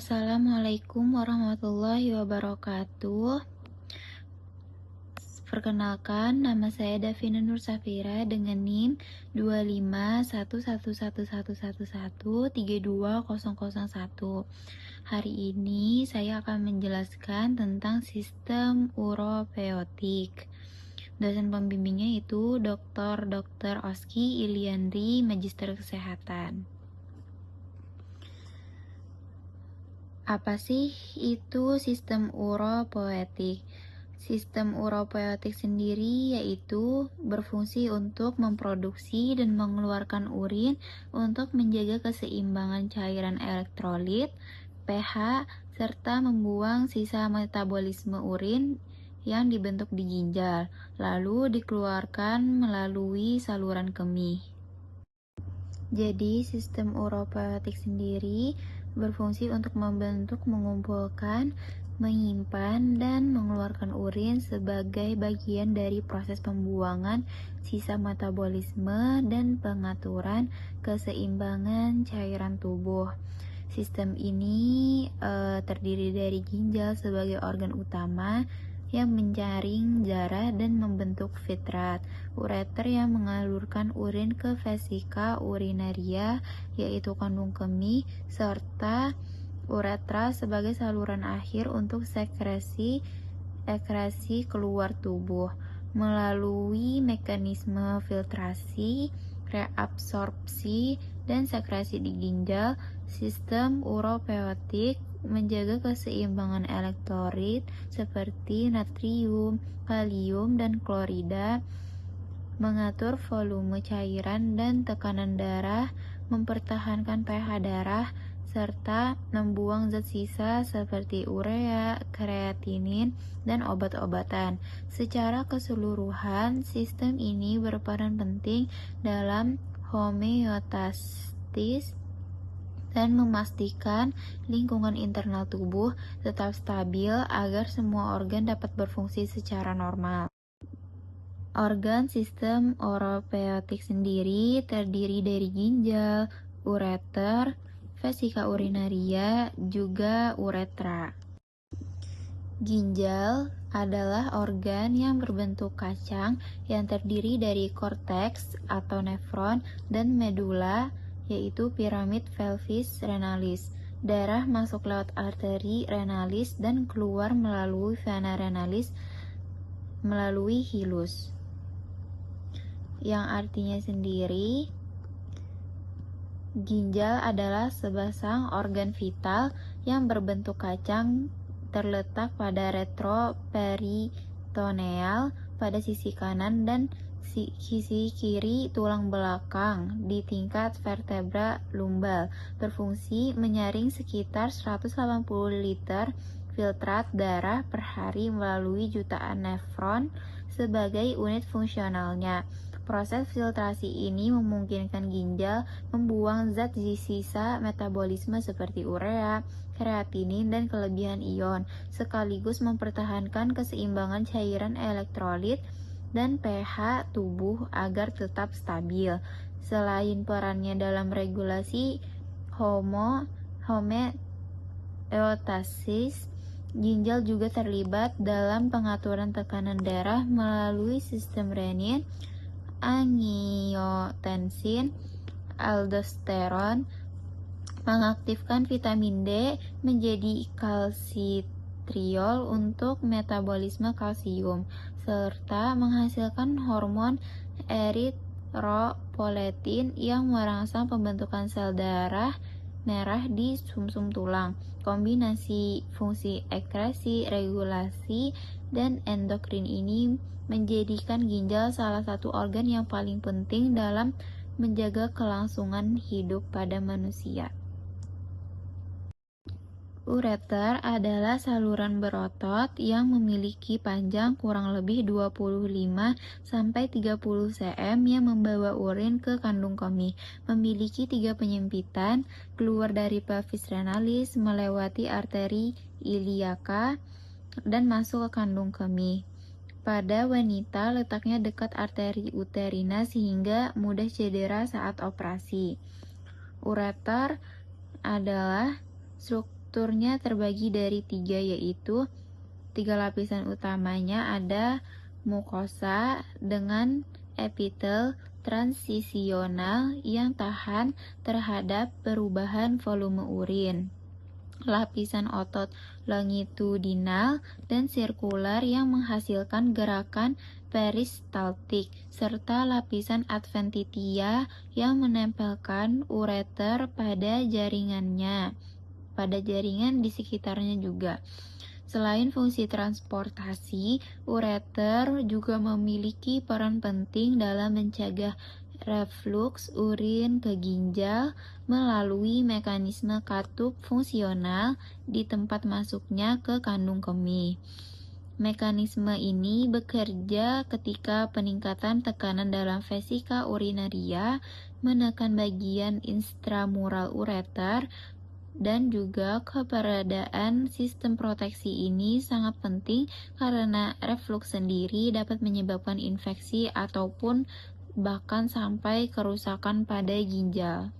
Assalamualaikum warahmatullahi wabarakatuh. Perkenalkan, nama saya Davina Nur Safira dengan NIM 2511111132001. Hari ini saya akan menjelaskan tentang sistem uropeotik. Dosen pembimbingnya itu Dr. Oski Iliandri, Magister Kesehatan. Apa sih itu sistem uropoetik? Sistem uropoetik sendiri yaitu berfungsi untuk memproduksi dan mengeluarkan urin untuk menjaga keseimbangan cairan elektrolit, pH, serta membuang sisa metabolisme urin yang dibentuk di ginjal, lalu dikeluarkan melalui saluran kemih. Jadi, sistem uropoetik sendiri berfungsi untuk membentuk, mengumpulkan, menyimpan, dan mengeluarkan urin sebagai bagian dari proses pembuangan sisa metabolisme dan pengaturan keseimbangan cairan tubuh. Sistem ini terdiri dari ginjal sebagai organ utama yang menjaring darah dan membentuk filtrat, ureter yang mengalurkan urin ke vesika urinaria yaitu kandung kemih, serta uretra sebagai saluran akhir untuk sekresi keluar tubuh. Melalui mekanisme filtrasi, reabsorpsi, dan sekresi di ginjal, sistem uropeotik menjaga keseimbangan elektrolit seperti natrium, kalium, dan klorida, mengatur volume cairan dan tekanan darah, mempertahankan pH darah, serta membuang zat sisa seperti urea, kreatinin, dan obat-obatan. Secara keseluruhan, sistem ini berperan penting dalam homeostasis dan memastikan lingkungan internal tubuh tetap stabil agar semua organ dapat berfungsi secara normal. Organ sistem uropeotik sendiri terdiri dari ginjal, ureter, vesika urinaria, juga uretra. Ginjal adalah organ yang berbentuk kacang yang terdiri dari korteks atau nefron dan medula, yaitu piramid pelvis renalis. Darah masuk lewat arteri renalis dan keluar melalui vena renalis melalui hilus. Yang artinya sendiri, ginjal adalah sebasang organ vital yang berbentuk kacang terletak pada retroperitoneal pada sisi kanan dan sisi kiri tulang belakang di tingkat vertebra lumbal, berfungsi menyaring sekitar 180 liter filtrat darah per hari melalui jutaan nefron sebagai unit fungsionalnya. Proses filtrasi ini memungkinkan ginjal membuang zat sisa metabolisme seperti urea, kreatinin, dan kelebihan ion, sekaligus mempertahankan keseimbangan cairan elektrolit dan pH tubuh agar tetap stabil. Selain perannya dalam regulasi homeostasis, ginjal juga terlibat dalam pengaturan tekanan darah melalui sistem renin, angiotensin, aldosteron, mengaktifkan vitamin D menjadi kalsitriol untuk metabolisme kalsium, serta menghasilkan hormon eritropoietin yang merangsang pembentukan sel darah merah di sumsum tulang. Kombinasi fungsi ekskresi, regulasi, dan endokrin ini menjadikan ginjal salah satu organ yang paling penting dalam menjaga kelangsungan hidup pada manusia. Ureter adalah saluran berotot yang memiliki panjang kurang lebih 25-30 cm yang membawa urin ke kandung kemih. Memiliki 3 penyempitan, keluar dari pelvis renalis, melewati arteri iliaka, dan masuk ke kandung kemih. Pada wanita, letaknya dekat arteri uterina sehingga mudah cedera saat operasi. Ureter adalah strukturnya terbagi dari 3, yaitu 3 lapisan utamanya ada mukosa dengan epitel transisional yang tahan terhadap perubahan volume urin, lapisan otot longitudinal dan sirkular yang menghasilkan gerakan peristaltik, serta lapisan adventitia yang menempelkan ureter pada jaringan di sekitarnya juga. Selain fungsi transportasi, ureter juga memiliki peran penting dalam mencegah refluks urin ke ginjal melalui mekanisme katup fungsional di tempat masuknya ke kandung kemih. Mekanisme ini bekerja ketika peningkatan tekanan dalam vesika urinaria menekan bagian intramural ureter, dan juga keberadaan sistem proteksi ini sangat penting karena refluks sendiri dapat menyebabkan infeksi ataupun bahkan sampai kerusakan pada ginjal.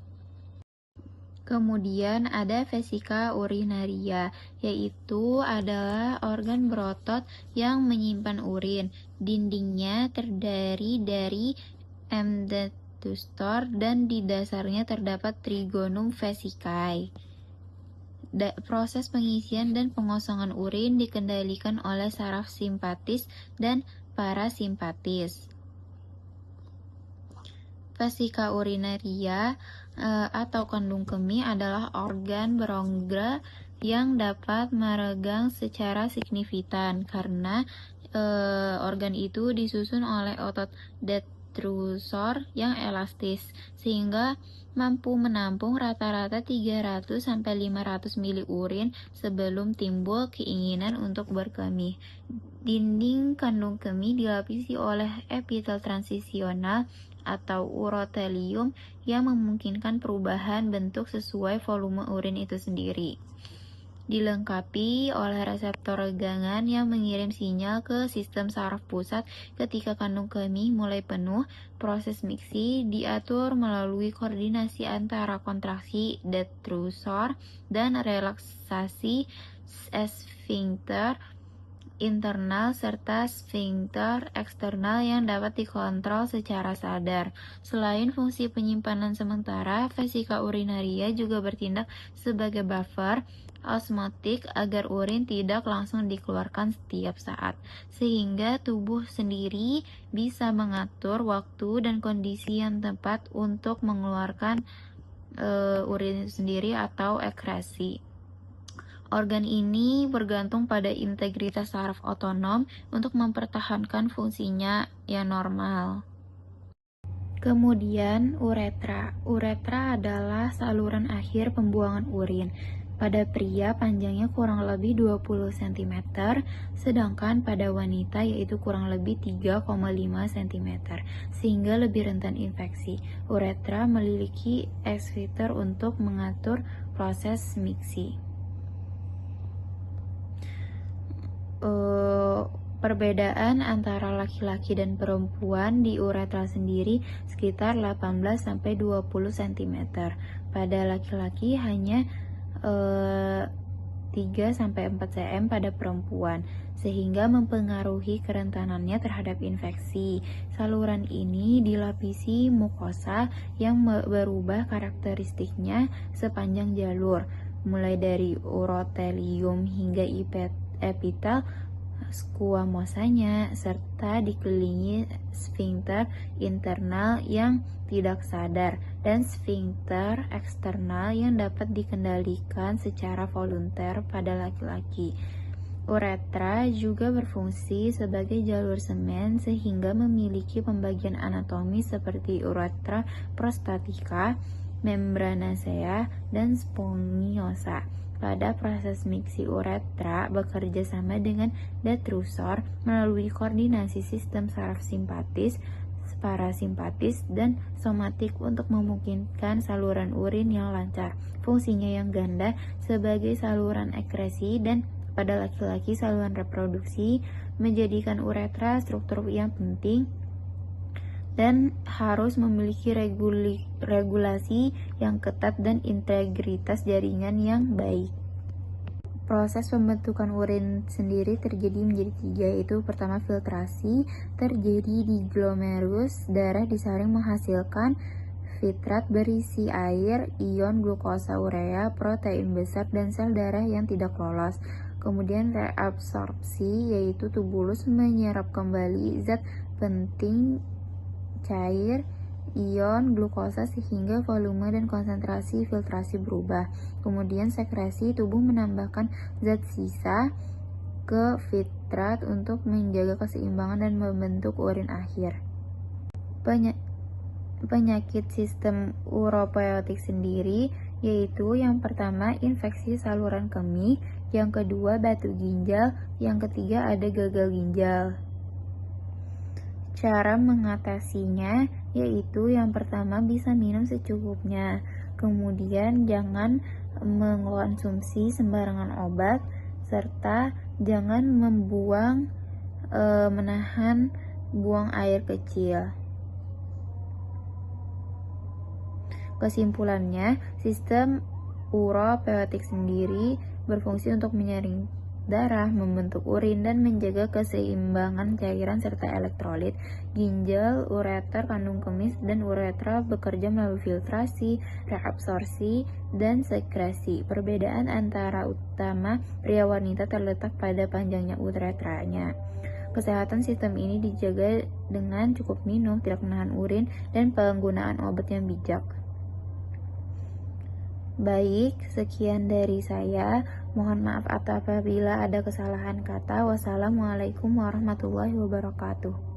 Kemudian ada vesika urinaria, yaitu adalah organ berotot yang menyimpan urin. Dindingnya terdiri dari endothelium dan di dasarnya terdapat trigonum vesicae. Proses pengisian dan pengosongan urin dikendalikan oleh saraf simpatis dan parasimpatis. Vesika urinaria atau kandung kemih adalah organ berongga yang dapat meregang secara signifikan karena organ itu disusun oleh otot detrusor yang elastis sehingga mampu menampung rata-rata 300-500 mili urin sebelum timbul keinginan untuk berkemih. Dinding kandung kemih dilapisi oleh epitel transisional atau urotelium yang memungkinkan perubahan bentuk sesuai volume urin itu sendiri. Dilengkapi oleh reseptor regangan yang mengirim sinyal ke sistem saraf pusat ketika kandung kemih mulai penuh. Proses miksi diatur melalui koordinasi antara kontraksi detrusor dan relaksasi esfinkter internal serta sfinkter eksternal yang dapat dikontrol secara sadar. Selain fungsi penyimpanan sementara, vesika urinaria juga bertindak sebagai buffer osmotik agar urin tidak langsung dikeluarkan setiap saat, sehingga tubuh sendiri bisa mengatur waktu dan kondisi yang tepat untuk mengeluarkan urin sendiri atau ekresi. Organ ini bergantung pada integritas saraf otonom untuk mempertahankan fungsinya yang normal. Kemudian uretra. Uretra adalah saluran akhir pembuangan urin. Pada pria panjangnya kurang lebih 20 cm, sedangkan pada wanita yaitu kurang lebih 3,5 cm, sehingga lebih rentan infeksi. Uretra memiliki esfiter untuk mengatur proses miksi. Perbedaan antara laki-laki dan perempuan di uretra sendiri sekitar 18-20 cm. Pada laki-laki hanya 3-4 cm pada perempuan, sehingga mempengaruhi kerentanannya terhadap infeksi. Saluran ini dilapisi mukosa yang berubah karakteristiknya sepanjang jalur, mulai dari urotelium hingga epitel squamosanya, serta dikelilingi sfinkter internal yang tidak sadar dan sfinkter eksternal yang dapat dikendalikan secara volunter pada laki-laki. Uretra juga berfungsi sebagai jalur semen sehingga memiliki pembagian anatomis seperti uretra prostatica, membranacea, dan spongiosa. Pada proses miksi uretra bekerja sama dengan detrusor melalui koordinasi sistem saraf simpatis, parasimpatis, dan somatik untuk memungkinkan saluran urin yang lancar. Fungsinya yang ganda sebagai saluran ekresi dan pada laki-laki saluran reproduksi menjadikan uretra struktur yang penting dan harus memiliki regulasi yang ketat dan integritas jaringan yang baik. Proses pembentukan urin sendiri terjadi menjadi 3, yaitu pertama filtrasi, terjadi di glomerulus, darah disaring menghasilkan fitrat berisi air, ion glukosa urea, protein besar, dan sel darah yang tidak lolos. Kemudian reabsorpsi, yaitu tubulus menyerap kembali zat penting cair, ion glukosa sehingga volume dan konsentrasi filtrasi berubah. Kemudian sekresi, tubuh menambahkan zat sisa ke fitrat untuk menjaga keseimbangan dan membentuk urin akhir. Penyakit sistem uropoietik sendiri yaitu yang pertama infeksi saluran kemih, yang kedua batu ginjal, yang ketiga ada gagal ginjal. Cara mengatasinya yaitu yang pertama bisa minum secukupnya, kemudian jangan mengkonsumsi sembarangan obat, serta jangan menahan buang air kecil. Kesimpulannya, sistem uropoietik sendiri berfungsi untuk menyaring darah, membentuk urin, dan menjaga keseimbangan cairan serta elektrolit. Ginjal, ureter, kandung kemih, dan uretra bekerja melalui filtrasi, reabsorpsi, dan sekresi. Perbedaan antara utama pria wanita terletak pada panjangnya uretranya. Kesehatan sistem ini dijaga dengan cukup minum, tidak menahan urin, dan penggunaan obat yang bijak. Baik, sekian dari saya. Mohon maaf apabila ada kesalahan kata. Wassalamualaikum warahmatullahi wabarakatuh.